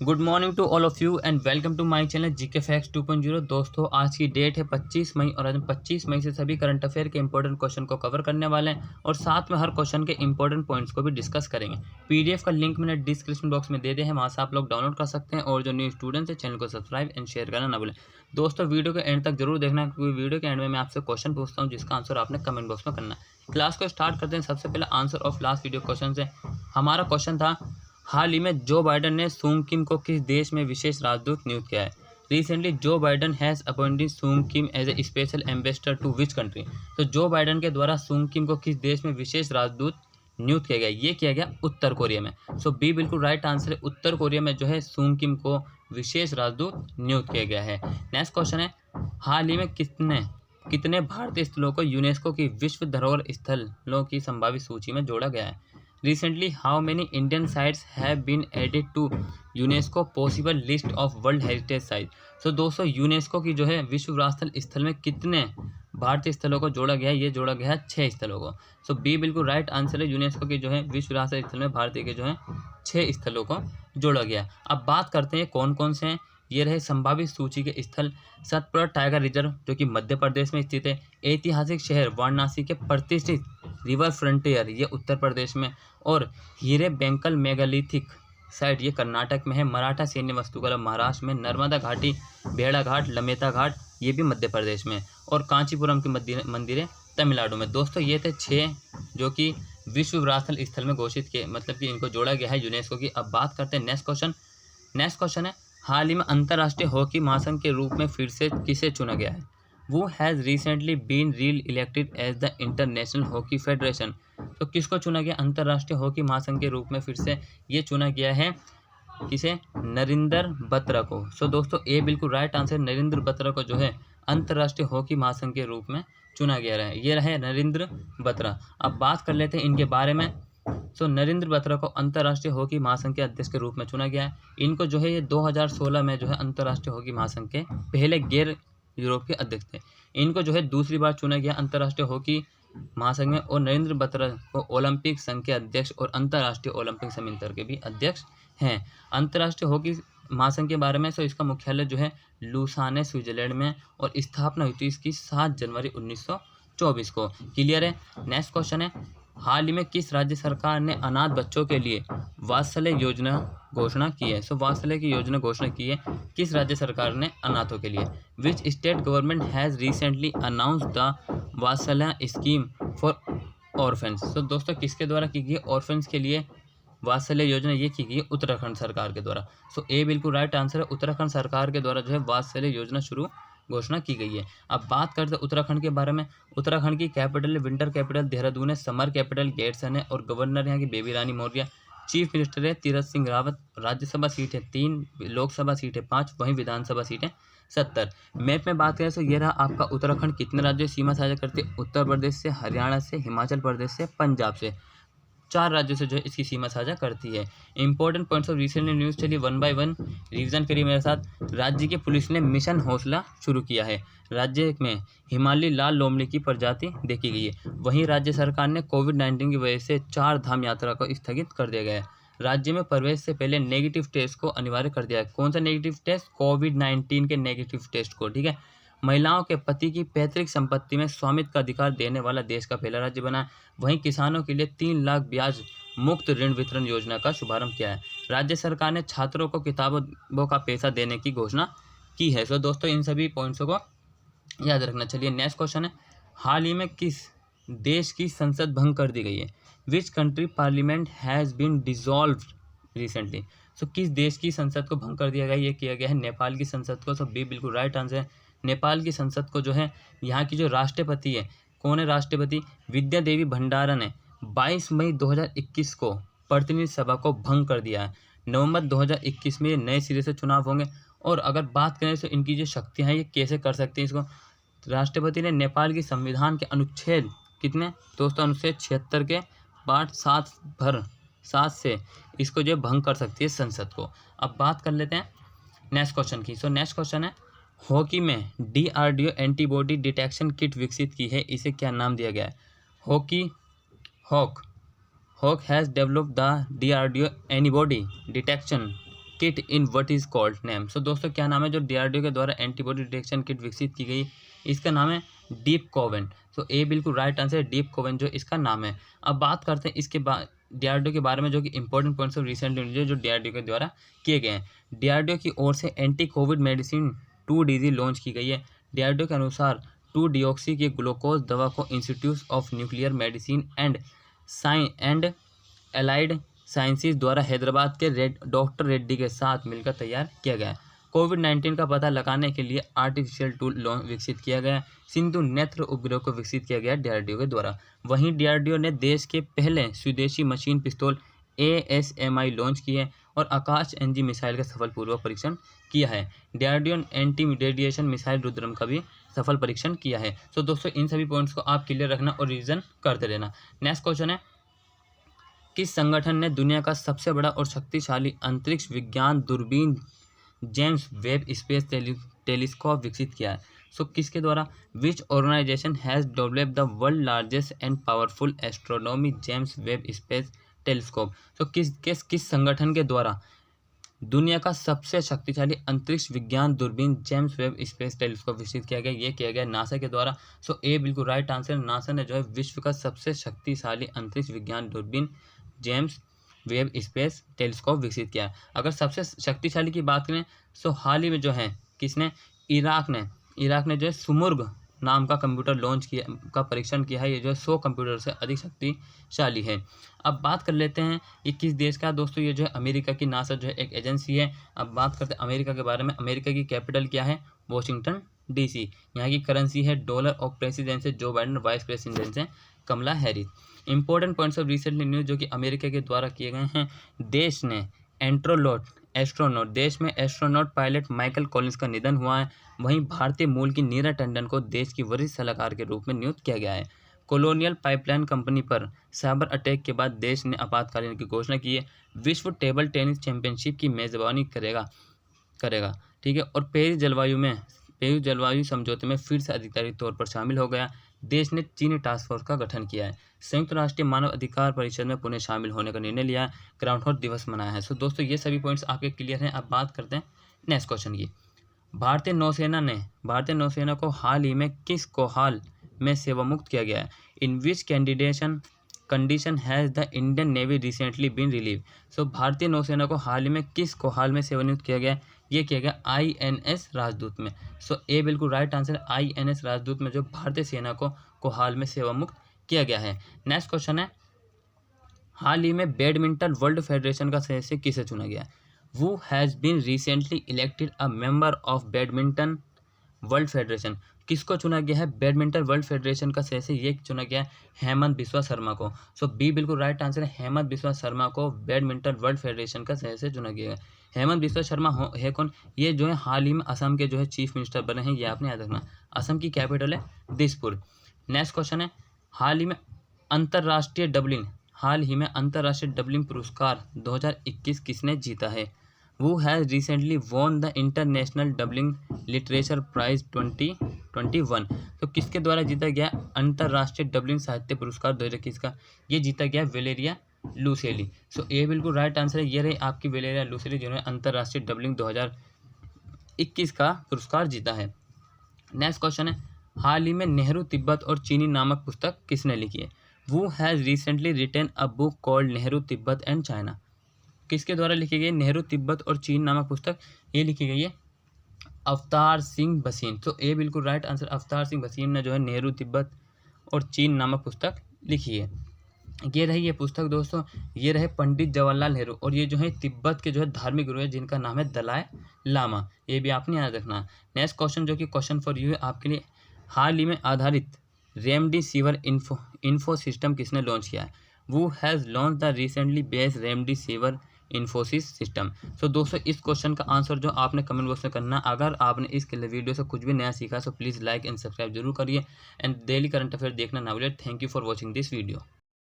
Good morning to all of you and welcome to my channel GK facts 2.0। दोस्तों, आज की date है 25 मई और आज हम 25 मई से सभी करंट अफेयर के इंपॉर्टेंट क्वेश्चन को कवर करने वाले हैं और साथ में हर क्वेश्चन के इंपॉर्टेंट पॉइंट्स को भी डिस्कस करेंगे। पीडीएफ का लिंक मैंने डिस्क्रिप्शन बॉक्स में दे दिया है, वहाँ से आप लोग डाउनलोड कर सकते हैं और जो न्यू स्टूडेंट्स है चैनल को सब्सक्राइब एंड शेयर करना ना भूलें। दोस्तों, वीडियो के एंड तक जरूर देखना क्योंकि वीडियो के एंड में मैं आपसे क्वेश्चन पूछता हूँ जिसका आंसर आपने कमेंट बॉक्स में करना है। क्लास को स्टार्ट करते हैं। सबसे पहले answer of last video question है। हमारा क्वेश्चन था, हाल ही में जो बाइडन ने सूंग किम को किस देश में विशेष राजदूत नियुक्त किया है। रिसेंटली जो Biden has appointed Sung Kim as a special ambassador to which country. तो जो बाइडन के द्वारा सूंग किम को किस देश में विशेष राजदूत नियुक्त किया गया, ये किया गया उत्तर कोरिया में। सो बी बिल्कुल राइट आंसर है। उत्तर कोरिया में जो है सूंग किम को विशेष राजदूत नियुक्त किया गया है। नेक्स्ट क्वेश्चन है, हाल ही में कितने कितने भारतीय स्थलों को यूनेस्को की विश्व धरोहर स्थलों की संभावित सूची में जोड़ा गया है। Recently, how many Indian sites have been added to UNESCO possible list of World Heritage Sites? So दोस्तों, यूनेस्को की जो है विश्व विरासत स्थल में कितने भारतीय स्थलों को जोड़ा गया है? ये जोड़ा गया है 6 स्थलों को। सो बी बिल्कुल राइट आंसर है। यूनेस्को की जो है विश्व विरासत स्थल में भारतीय के जो है 6 स्थलों को जोड़ा गया। अब बात करते हैं कौन कौन से हैं। ये रहे संभावित सूची के स्थल। सतपुड़ा टाइगर रिजर्व जो कि मध्य प्रदेश में स्थित है। ऐतिहासिक शहर वाराणसी के प्रतिष्ठित रिवर फ्रंटियर ये उत्तर प्रदेश में, और हीरे बैंकल मेगालिथिक साइट ये कर्नाटक में है। मराठा सैन्य वास्तुकला महाराष्ट्र में। नर्मदा घाटी, भेड़ा घाट, लमेता घाट ये भी मध्य प्रदेश में, और कांचीपुरम की मंदिरें तमिलनाडु में। दोस्तों, ये थे 6 जो कि विश्व विरासत स्थल में घोषित किए, मतलब कि इनको जोड़ा गया है यूनेस्को की। अब बात करते हैं नेक्स्ट क्वेश्चन है, हाल ही में अंतर्राष्ट्रीय हॉकी महासंघ के रूप में फिर से किसे चुना गया है। वो has recently been re elected as the International Hockey Federation. तो किसको चुना गया अंतर्राष्ट्रीय हॉकी महासंघ के रूप में फिर से ये चुना गया है, किसे? नरेंद्र बत्रा को। सो दोस्तों, ए बिल्कुल राइट आंसर। नरेंद्र बत्रा को जो है अंतर्राष्ट्रीय हॉकी महासंघ के रूप में चुना गया है। ये रहे नरेंद्र बत्रा। अब बात कर लेते हैं इनके बारे में। सो नरेंद्र बत्रा को अंतर्राष्ट्रीय हॉकी महासंघ के अध्यक्ष के रूप में चुना गया है। इनको जो है ये 2016 में जो है अंतर्राष्ट्रीय हॉकी महासंघ के पहले गैर यूरोप के अध्यक्ष थे। इनको जो है दूसरी बार चुना गया अंतर्राष्ट्रीय हॉकी महासंघ में, और नरेंद्र बत्रा को ओलंपिक संघ के अध्यक्ष और अंतर्राष्ट्रीय ओलंपिक समिति के भी अध्यक्ष हैं। अंतर्राष्ट्रीय हॉकी महासंघ के बारे में, सो इसका मुख्यालय जो है लुसाने स्विट्जरलैंड में, और स्थापना हुई थी इसकी 7 जनवरी 1924 को। क्लियर है। नेक्स्ट क्वेश्चन है, हाल ही में किस राज्य सरकार ने अनाथ बच्चों के लिए वात्सल्य योजना घोषणा की है। सो वात्सल्य की योजना घोषणा की है किस राज्य सरकार ने अनाथों के लिए। Which state government has recently announce the वात्सल्य स्कीम फॉर ऑर्फेंस। सो दोस्तों, किसके द्वारा की गई ऑर्फेंस के लिए वात्सल्य योजना? ये की गई उत्तराखंड सरकार के द्वारा। सो ए बिल्कुल राइट आंसर है। उत्तराखंड सरकार के द्वारा जो है वात्सल्य योजना शुरू घोषणा की गई है। अब बात करते हैं उत्तराखंड के बारे में। उत्तराखंड की कैपिटल विंटर कैपिटल देहरादून है। समर कैपिटल गैरसैंण है, और गवर्नर यहाँ की बेबी रानी मौर्य। चीफ मिनिस्टर है तीरथ सिंह रावत। राज्यसभा सीट है 3, लोकसभा सीट है 5, वहीं विधानसभा सीट है 70। मैप में बात करें तो ये रहा आपका उत्तराखंड कितने राज्यों से सीमा साझा करते हैं। उत्तर प्रदेश से, हरियाणा से, हिमाचल प्रदेश से, पंजाब से। 4 राज्यों से जो है इसकी सीमा साझा करती है। Important points of recent news, चलिए 1 बाय 1 रिवीजन करिए मेरे साथ। राज्य की पुलिस ने मिशन हौसला शुरू किया है। राज्य में हिमालयी लाल लोमड़ी की प्रजाति देखी गई है। वहीं राज्य सरकार ने कोविड-19 की वजह से 4 धाम यात्रा को स्थगित कर दिया गया है। राज्य में प्रवेश से पहले नेगेटिव टेस्ट को अनिवार्य कर दिया है। कौन सा नेगेटिव टेस्ट? कोविड-19 के नेगेटिव टेस्ट को। ठीक है। महिलाओं के पति की पैतृक संपत्ति में स्वामित्व का अधिकार देने वाला देश का पहला राज्य बना है। वहीं किसानों के लिए 3 लाख ब्याज मुक्त ऋण वितरण योजना का शुभारंभ किया है। राज्य सरकार ने छात्रों को किताबों का पैसा देने की घोषणा की है। सो दोस्तों, इन सभी पॉइंट्सों को याद रखना। चलिए नेक्स्ट क्वेश्चन है, हाल ही में किस देश की संसद भंग कर दी गई है। Which country parliament has been dissolved recently. So किस देश की संसद को भंग कर दिया गया? ये किया गया है नेपाल की संसद को। सो बी बिल्कुल राइट आंसर है। नेपाल की संसद को जो है यहाँ की जो राष्ट्रपति है, कौन है राष्ट्रपति? विद्या देवी भंडारा ने 22 मई 2021 को प्रतिनिधि सभा को भंग कर दिया है। नवंबर 2021 में ये नए सिरे से चुनाव होंगे। और अगर बात करें तो इनकी जो शक्तियाँ हैं ये कैसे कर सकते हैं इसको। राष्ट्रपति ने नेपाल की संविधान के अनुच्छेद कितने दोस्तों? अनुच्छेद 76 के पार्ट 7 से इसको जो भंग कर सकती है संसद को। अब बात कर लेते हैं नेक्स्ट क्वेश्चन की। सो नेक्स्ट क्वेश्चन है, हॉकी में DRDO एंटीबॉडी डिटेक्शन किट विकसित की है, इसे क्या नाम दिया गया है? Hawk has developed the DRDO antibody detection kit in what is called name. So दोस्तों क्या नाम है जो डीआरडीओ के द्वारा एंटीबॉडी डिटेक्शन किट विकसित की गई, इसका नाम है डीप कोवेन। सो ए बिल्कुल राइट आंसर है, डीप कोवेन जो इसका नाम है। अब बात करते हैं इसके बाद डीआरडीओ के बारे में जो कि इंपॉर्टेंट पॉइंट्स ऑफ रिसेंटली जो डीआरडीओ के द्वारा किए गए हैं। डीआरडीओ की ओर से anti Covid medicine 2DG launch की गई है। डीआरडीओ के अनुसार 2-डिऑक्सी की ग्लूकोज दवा को institute of nuclear medicine and allied sciences द्वारा हैदराबाद के डॉक्टर रेड्डी के साथ मिलकर तैयार किया गया है। कोविड-19 का पता लगाने के लिए आर्टिफिशियल टूल विकसित किया गया है। सिंधु नेत्र उपग्रह को विकसित किया गया डीआरडीओ के द्वारा। वहीं डीआरडीओ ने देश के पहले स्वदेशी मशीन पिस्तौल ASMI लॉन्च की है और आकाश एनजी मिसाइल का सफलपूर्वक परीक्षण किया है। डीआरडीओ ने एंटी रेडिएशन मिसाइल रुद्रम का भी सफल परीक्षण किया है। तो दोस्तों इन सभी पॉइंट्स को आप क्लियर रखना और रिवीजन करते रहना। नेक्स्ट क्वेश्चन है, किस संगठन ने दुनिया का सबसे बड़ा और शक्तिशाली अंतरिक्ष विज्ञान दूरबीन जेम्स वेब स्पेस टेलीस्कोप विकसित किया है? सो किसके द्वारा? Which organization has developed the world largest and powerful astronomy James Webb space telescope. So किस संगठन के द्वारा दुनिया का सबसे शक्तिशाली अंतरिक्ष विज्ञान दूरबीन जेम्स वेब स्पेस टेलीस्कोप विकसित किया गया? ये किया गया नासा के द्वारा। सो ए बिल्कुल राइट आंसर, नासा ने जो है विश्व का सबसे शक्तिशाली अंतरिक्ष विज्ञान दूरबीन जेम्स वेब स्पेस टेलीस्कोप विकसित किया। अगर सबसे शक्तिशाली की बात करें तो हाल ही में जो है किसने, इराक ने जो है सुमुर्ग नाम का कंप्यूटर लॉन्च किया का परीक्षण किया है। ये जो है 100 कंप्यूटर से अधिक शक्तिशाली है। अब बात कर लेते हैं ये किस देश का दोस्तों, ये जो है अमेरिका की नासा जो है एक एजेंसी है। अब बात करते हैं अमेरिका के बारे में। अमेरिका की कैपिटल क्या है? Washington DC। यहाँ की करेंसी है डॉलर और प्रेसिडेंट है जो बाइडेन, वाइस प्रेसिडेंट है Kamala Harris. Important points of recently news जो कि अमेरिका के द्वारा किए गए हैं। देश में एस्ट्रोनॉट पायलट माइकल कॉलिंस का निधन हुआ है। वहीं भारतीय मूल की नीरा टंडन को देश की वरिष्ठ सलाहकार के रूप में नियुक्त किया गया है। कॉलोनियल पाइपलाइन कंपनी पर साइबर अटैक के बाद देश ने आपातकालीन की घोषणा की है। विश्व टेबल टेनिस चैंपियनशिप की मेजबानी करेगा ठीक है। और पेरिस जलवायु समझौते में फिर से आधिकारिक तौर पर शामिल हो गया। देश ने चीनी टास्क फोर्स का गठन किया है। संयुक्त राष्ट्र मानव अधिकार परिषद में पुनः शामिल होने का निर्णय लिया है। ग्राउंडहोक दिवस मनाया है। सो दोस्तों ये सभी पॉइंट्स आपके क्लियर हैं। अब बात करते हैं नेक्स्ट क्वेश्चन की। भारतीय नौसेना को हाल ही में किस कोहाल में सेवामुक्त किया गया है? In which condition has the Indian navy recently been relieve. So भारतीय नौसेना को हाल ही में किस कोहाल में सेवानियुक्त किया गया है? ये किया गया INS राजदूत में। सो ए बिल्कुल राइट आंसर, INS राजदूत में जो भारतीय सेना को कोहाल में सेवामुक्त किया गया है। नेक्स्ट क्वेश्चन है, हाल ही में बैडमिंटन वर्ल्ड फेडरेशन का सदस्य किसे चुना गया? Who has been recently elected a member of badminton world federation? किसको चुना गया है बैडमिंटन वर्ल्ड फेडरेशन का सदस्य? ये चुना गया है हेमंत बिस्वा शर्मा को। सो बी बिल्कुल राइट आंसर है, हेमंत बिस्वा शर्मा को बैडमिंटन वर्ल्ड फेडरेशन का सदस्य चुना गया है। हेमंत बिस्वा शर्मा है कौन? ये जो है हाल ही में असम के जो है चीफ मिनिस्टर बने हैं, ये आपने याद रखना। असम की कैपिटल है दिसपुर। नेक्स्ट क्वेश्चन है, हाल ही में अंतर्राष्ट्रीय डबलिंग पुरस्कार 2021 किसने जीता है? Who has recently won the International Doubling Literature Prize 2021? तो किसके द्वारा जीता गया अंतर्राष्ट्रीय डबलिंग साहित्य पुरस्कार 2021 का? ये जीता गया वेलेरिया लुसेली। सो ये बिल्कुल राइट आंसर है, ये रही आपकी वेलेरिया लुसेली जिन्होंने अंतर्राष्ट्रीय डबलिंग 2021 का पुरस्कार जीता है। नेक्स्ट क्वेश्चन है, हाल ही में नेहरू तिब्बत और चीनी नामक पुस्तक किसने लिखी है? Who has recently written a book called Nehru Tibet and China? किसके द्वारा लिखी गई नेहरू तिब्बत और चीन नामक पुस्तक? ये लिखी गई है अवतार सिंह भसीन। तो ए बिल्कुल राइट आंसर, अवतार सिंह भसीन ने जो है नेहरू तिब्बत और चीन नामक पुस्तक लिखी है। ये रही ये पुस्तक दोस्तों, ये रहे पंडित जवाहरलाल नेहरू और ये जो है तिब्बत के जो है धार्मिक गुरु है जिनका नाम है दलाई लामा। ये भी आपने याद रखना। नेक्स्ट क्वेश्चन जो कि क्वेश्चन फॉर यू है आपके लिए, हाल ही में आधारित रेमडेसिविर इन्फो सिस्टम किसने लॉन्च किया है? Who has launched the recently based remdesivir Infosys system? So दोस्तों इस क्वेश्चन का आंसर जो आपने कमेंट बॉक्स में करना। अगर आपने इस वीडियो से कुछ भी नया सीखा तो प्लीज़ लाइक एंड सब्सक्राइब जरूर करिए एंड डेली करंट अफेयर देखना ना भूलिए। Thank you for watching this video.